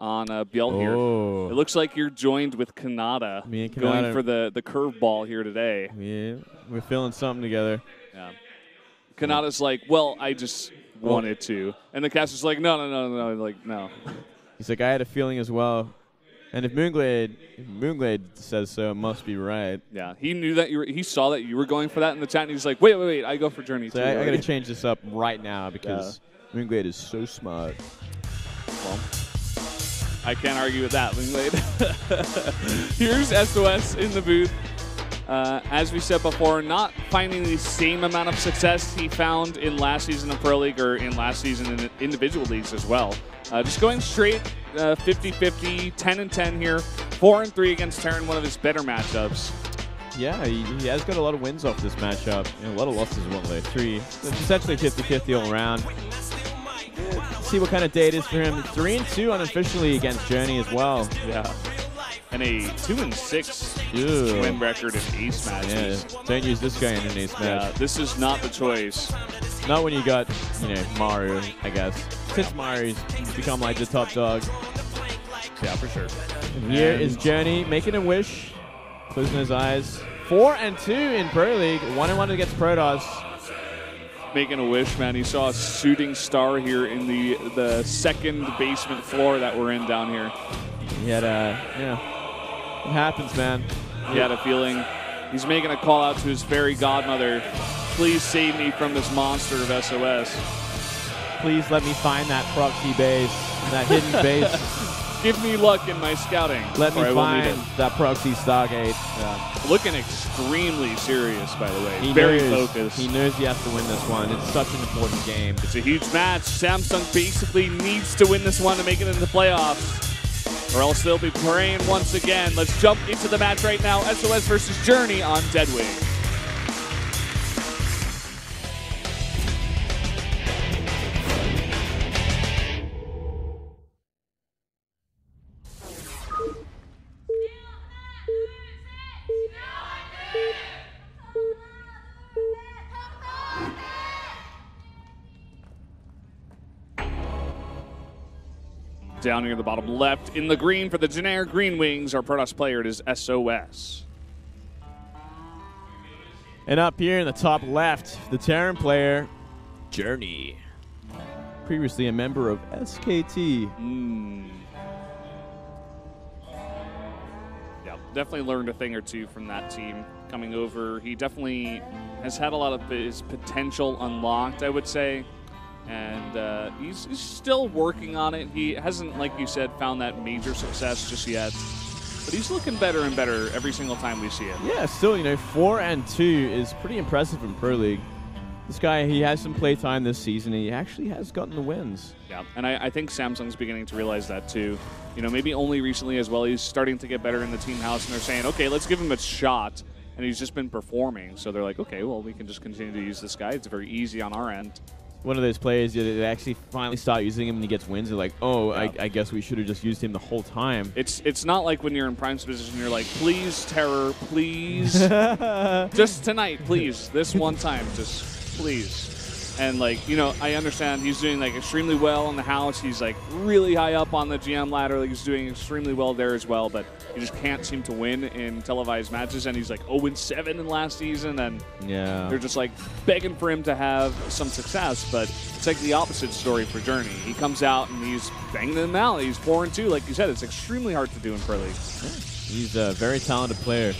on Bjell here. It looks like you're joined with Kanata, going for the curveball here today. Yeah, we're feeling something together. Yeah. Kanata's like, well, I just wanted to. And the caster's like, no. Like, no. He's like, I had a feeling as well. And if Moonglade says so, it must be right. Yeah, he knew that he saw that you were going for that in the chat, and he's like, wait, I go for Journey too. I got to change this up right now because Moonglade is so smart. Well, I can't argue with that, Moonglade. Here's SOS in the booth. As we said before, not finding the same amount of success he found in last season of Pro League or in last season in individual leagues as well. Just going straight 50-50, 10-10 here, 4-3 against Terran, one of his better matchups. Yeah, he has got a lot of wins off this matchup. A lot of losses, one way, 3. It's essentially 50-50 all around. Let's see what kind of day it is for him. 3-2 unofficially against Journey as well. Yeah. And a 2-6 win record in ace matches. Yeah, don't use this guy in an ace match. Yeah, this is not the choice. Not when you got, Mario, I guess. Since Mario's become like the top dog. Yeah, for sure. And here is Journey making a wish, closing his eyes. 4-2 in Pro League, 1-1 against Protoss. Making a wish, man. He saw a shooting star here in the second basement floor that we're in down here. He had it happens, man. He had a feeling. He's making a call out to his fairy godmother. Please save me from this monster of SOS. Please let me find that proxy base, that hidden base. Give me luck in my scouting. Let me find that proxy Stargate. Yeah. Looking extremely serious, by the way. Very focused. He knows he has to win this one. It's such an important game. It's a huge match. Samsung basically needs to win this one to make it into the playoffs, or else they'll be praying once again. Let's jump into the match right now. SOS versus Journey on Deadwing. Down near the bottom left, in the green for the generic Green Wings, our Protoss player, it is SOS. And up here in the top left, the Terran player, Journey. Previously a member of SKT. Yeah, definitely learned a thing or two from that team coming over. He definitely has had a lot of his potential unlocked, I would say. And he's still working on it. He hasn't, like you said, found that major success just yet. But he's looking better and better every single time we see it. Yeah, still, 4-2 is pretty impressive in Pro League. This guy, he has some play time this season. He actually has gotten the wins. Yeah, and I think Samsung's beginning to realize that too. Maybe only recently as well. He's starting to get better in the team house, and they're saying, okay, let's give him a shot. And he's just been performing. So they're like, okay, well, we can just continue to use this guy. It's very easy on our end. One of those players that actually finally start using him and he gets wins. They're like, oh, yeah. I guess we should have just used him the whole time. It's not like when you're in Prime's position, you're like, please, Terror, please. Just tonight, please. This one time, just please. And, I understand he's doing, extremely well in the house. He's, really high up on the GM ladder. He's doing extremely well there as well. But you just can't seem to win in televised matches. And he's, 0-7 in last season. And they're just, begging for him to have some success. But it's, the opposite story for Journey. He comes out and he's banging them out. He's 4-2. Like you said, it's extremely hard to do in Pro League. Yeah. He's a very talented player.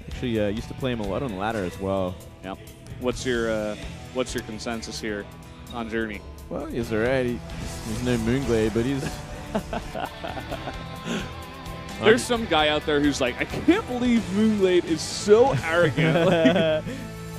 Actually, used to play him a lot on the ladder as well. Yep. What's your consensus here on Journey? Well, he's alright. He's no Moonglade, but he's... There's some guy out there who's like, I can't believe Moonglade is so arrogant.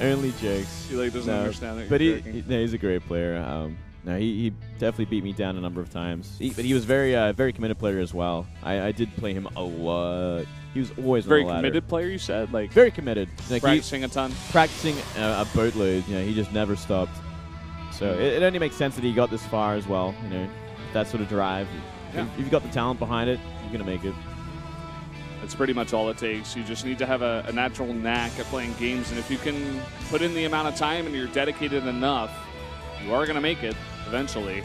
Only jokes. He doesn't understand that. But he's a great player. He definitely beat me down a number of times. But he was very committed player as well. I did play him a lot. He was always very on the ladder. Committed player, you said? Very committed. Practicing a ton? Practicing a boatload. He just never stopped. So it only makes sense that he got this far as well. That sort of drive. Yeah. If you've got the talent behind it, you're going to make it. That's pretty much all it takes. You just need to have a natural knack at playing games, and if you can put in the amount of time and you're dedicated enough, you are going to make it eventually.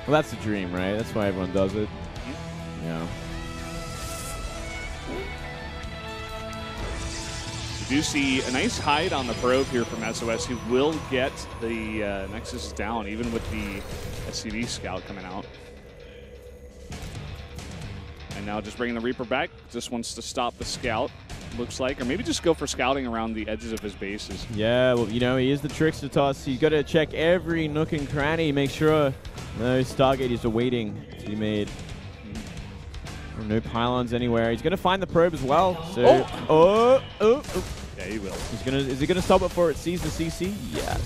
Well, that's the dream, right? That's why everyone does it. Yeah. We do see a nice hide on the probe here from SOS. He will get the Nexus down, even with the SCV scout coming out. And now just bringing the Reaper back. Just wants to stop the scout, looks like. Or maybe just go for scouting around the edges of his bases. Yeah, well, you know, he is the trickster toss. He's got to check every nook and cranny, make sure no Stargaters are waiting to be made. No pylons anywhere. He's going to find the probe as well. So, oh. Yeah, he will. Is he going to stop it before it sees the CC? Yes.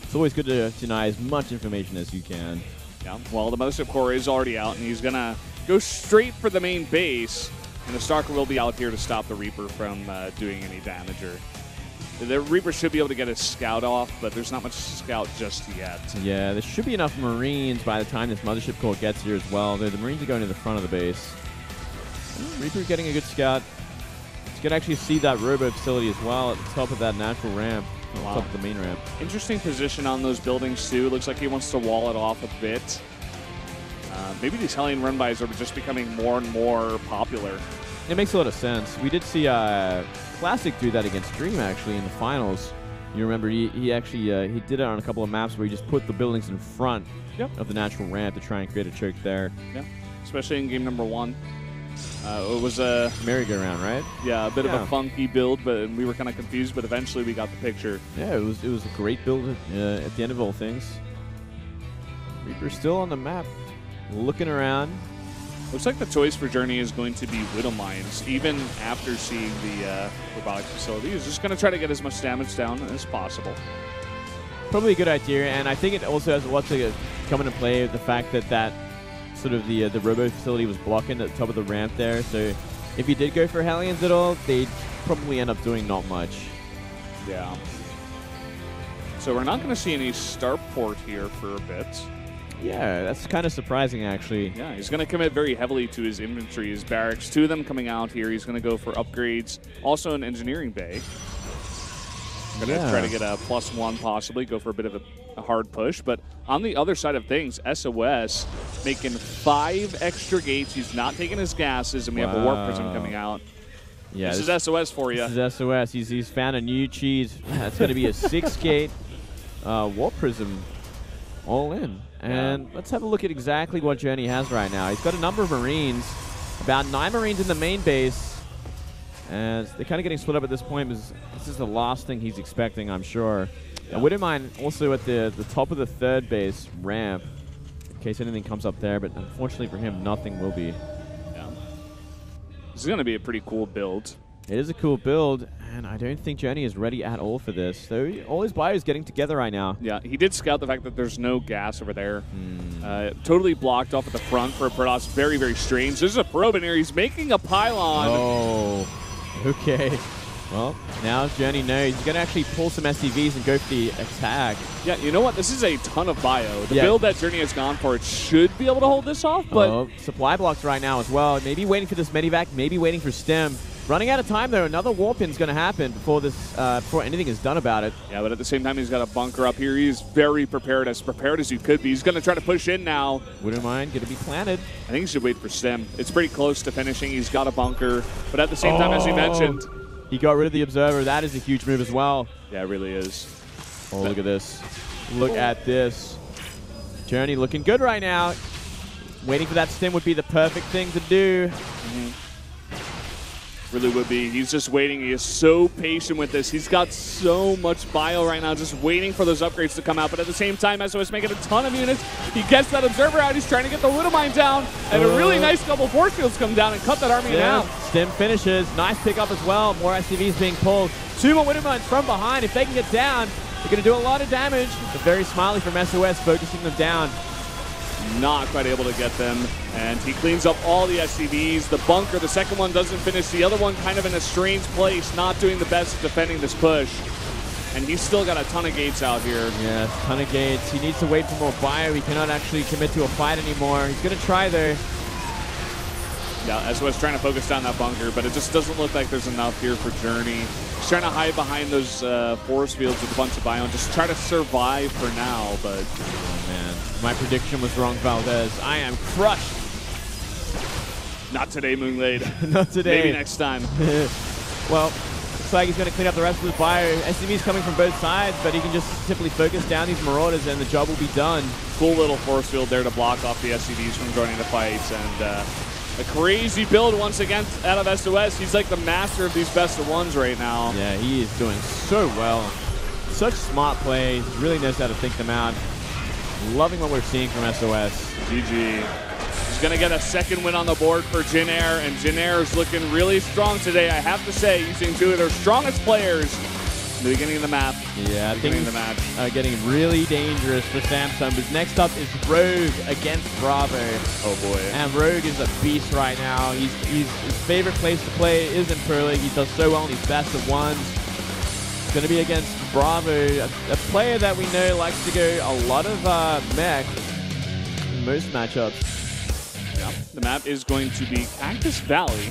It's always good to deny as much information as you can. Yeah, well, the Mothership Core is already out, and he's going to go straight for the main base, and the Stalker will be out here to stop the Reaper from doing any damage. The Reaper should be able to get his scout off, but there's not much scout just yet. Yeah, there should be enough Marines by the time this Mothership Core gets here as well. The Marines are going to the front of the base. Reaper getting a good scout. He's going to actually see that robo facility as well at the top of that natural ramp, on top of the main ramp. Interesting position on those buildings, too. Looks like he wants to wall it off a bit. Maybe these Hellion run-bys are just becoming more and more popular. It makes a lot of sense. We did see Classic do that against Dream, actually, in the finals. You remember, he actually he did it on a couple of maps where he just put the buildings in front of the natural ramp to try and create a choke there. Yeah, especially in game number 1. It was a merry-go-round, right? Yeah, a bit of a funky build, but we were kind of confused, but eventually we got the picture. Yeah, it was a great build at the end of all things. Reaper's still on the map, looking around. Looks like the choice for Journey is going to be Widow Mines, even after seeing the robotic facility. He's just going to try to get as much damage down as possible. Probably a good idea, and I think it also has a lot to come into play with the fact that sort of the robo facility was blocking at the top of the ramp there. So if you did go for Hellions at all, they'd probably end up doing not much. Yeah. So we're not going to see any starport here for a bit. Yeah, that's kind of surprising, actually. Yeah, he's going to commit very heavily to his infantry, his barracks. 2 of them coming out here. He's going to go for upgrades. Also an engineering bay. Going to try to get a +1 possibly, go for a bit of a hard push. But on the other side of things, SOS making 5 extra gates. He's not taking his gases, and we have a Warp Prism coming out. Yeah, this is SOS for you. This is SOS. He's found a new cheese. That's going to be a 6-gate Warp Prism all in. And let's have a look at exactly what Journey has right now. He's got a number of Marines, about 9 Marines in the main base. And they're kind of getting split up at this point because this is the last thing he's expecting, I'm sure. Yeah. I wouldn't mind also at the top of the 3rd base ramp, in case anything comes up there, but unfortunately for him, nothing will be. Yeah. This is going to be a pretty cool build. It is a cool build, and I don't think Journey is ready at all for this. So all his bio is getting together right now. Yeah, he did scout the fact that there's no gas over there. Totally blocked off at the front for a Protoss. Very, very strange. There's a probe in here. He's making a pylon. Oh, okay. Well, now Journey knows he's going to actually pull some SCVs and go for the attack. Yeah, you know what? This is a ton of bio. The build that Journey has gone for, it should be able to hold this off, but... supply blocks right now as well. Maybe waiting for this medivac, maybe waiting for stem. Running out of time, though. Another warp in is going to happen before before anything is done about it. Yeah, but at the same time, he's got a bunker up here. He's very prepared as you could be. He's going to try to push in now. Wouldn't mind. Going to be planted. I think he should wait for stem. It's pretty close to finishing. He's got a bunker. But at the same time, as he mentioned... He got rid of the Observer. That is a huge move as well. Yeah, it really is. Oh, look at this. Look at this. Journey looking good right now. Waiting for that stem would be the perfect thing to do. Really would be. He's just waiting. He is so patient with this. He's got so much bio right now, just waiting for those upgrades to come out. But at the same time, SOS making a ton of units. He gets that Observer out. He's trying to get the Widow Mine down. And a really nice couple force fields come down and cut that army in half. Stem finishes. Nice pickup as well. More SCVs being pulled. 2 more Widow Mines from behind. If they can get down, they're going to do a lot of damage. But very smiley from SOS, focusing them down. Not quite able to get them, and he cleans up all the SCVs. The bunker, the second one doesn't finish. The other one kind of in a strange place, not doing the best at defending this push. And he's still got a ton of gates out here. Yeah, a ton of gates. He needs to wait for more bio. He cannot actually commit to a fight anymore. He's going to try though. Yeah, SOS trying to focus down that bunker, but it just doesn't look like there's enough here for Journey. He's trying to hide behind those forest fields with a bunch of bio and just try to survive for now, but... Oh, man. My prediction was wrong, Valdez. I am crushed. Not today, Moonglade. Not today. Maybe next time. Well, looks like he's going to clean up the rest of the bio. SCV's coming from both sides, but he can just simply focus down these Marauders and the job will be done. Cool little force field there to block off the SCVs from joining the fights. And a crazy build once again out of SOS. He's like the master of these best of ones right now. Yeah, he is doing so well. Such smart plays. Really knows how to think them out. Loving what we're seeing from SOS. GG. He's going to get a second win on the board for Jin Air, and Jin Air is looking really strong today, I have to say, using two of their strongest players in the beginning of the map. Yeah, things are getting really dangerous for Samsung, but next up is Rogue against Bravo. Oh boy. And Rogue is a beast right now. His favorite place to play is in Pro League. He does so well in these best of ones. It's going to be against Bravo, a player that we know likes to go a lot of mech in most matchups. Yeah. The map is going to be Cactus Valley.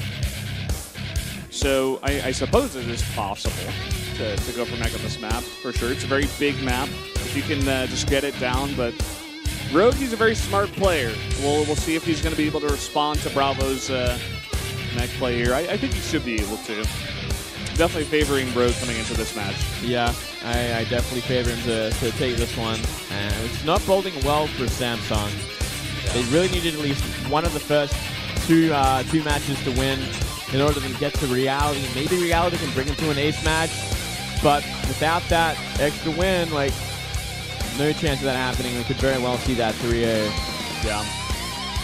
So I suppose it is possible to go for mech on this map, for sure. It's a very big map if you can just get it down, but Rogue, he's a very smart player. We'll see if he's going to be able to respond to Bravo's mech play here. I think he should be able to. Definitely favoring Rogue coming into this match. Yeah, I definitely favor him to take this one. And it's not boding well for Samsung. Yeah. They really needed at least one of the first two matches to win in order to get to Reality. Maybe Reality can bring them to an ace match, but without that extra win, like, no chance of that happening. We could very well see that 3-0. Yeah.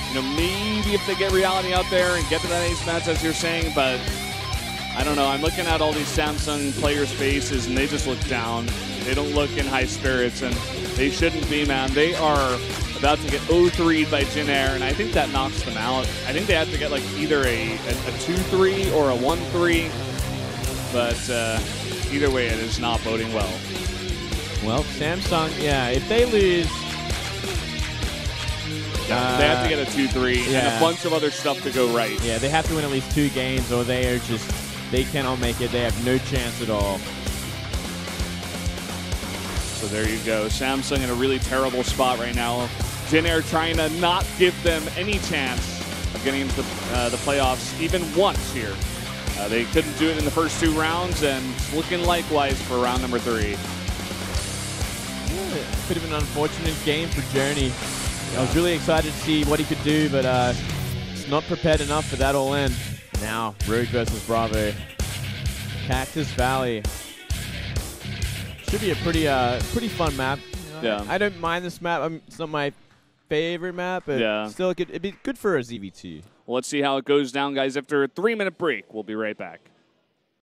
You know, maybe if they get Reality out there and get to that ace match, as you're saying, but I don't know. I'm looking at all these Samsung players' faces, and they just look down. They don't look in high spirits, and they shouldn't be, man. They are about to get 0-3'd by Jin Air, and I think that knocks them out. I think they have to get like either a 2-3 or a 1-3, but either way, it is not boding well. Well, Samsung, yeah, if they lose... Yeah, they have to get a 2-3 and a bunch of other stuff to go right. Yeah, they have to win at least 2 games, or they are just... They cannot make it. They have no chance at all. So there you go. Samsung in a really terrible spot right now. Jin Air trying to not give them any chance of getting into the playoffs even once here. They couldn't do it in the first 2 rounds, and it's looking likewise for round number 3. Yeah, could have been an unfortunate game for Journey. I was really excited to see what he could do, but it's not prepared enough for that all in. Now, Rogue versus Bravo. Cactus Valley. Should be a pretty fun map. You know, yeah. I don't mind this map. It's not my favorite map, but still it'd be good for a ZV2. Well, let's see how it goes down, guys. After a 3-minute break, we'll be right back.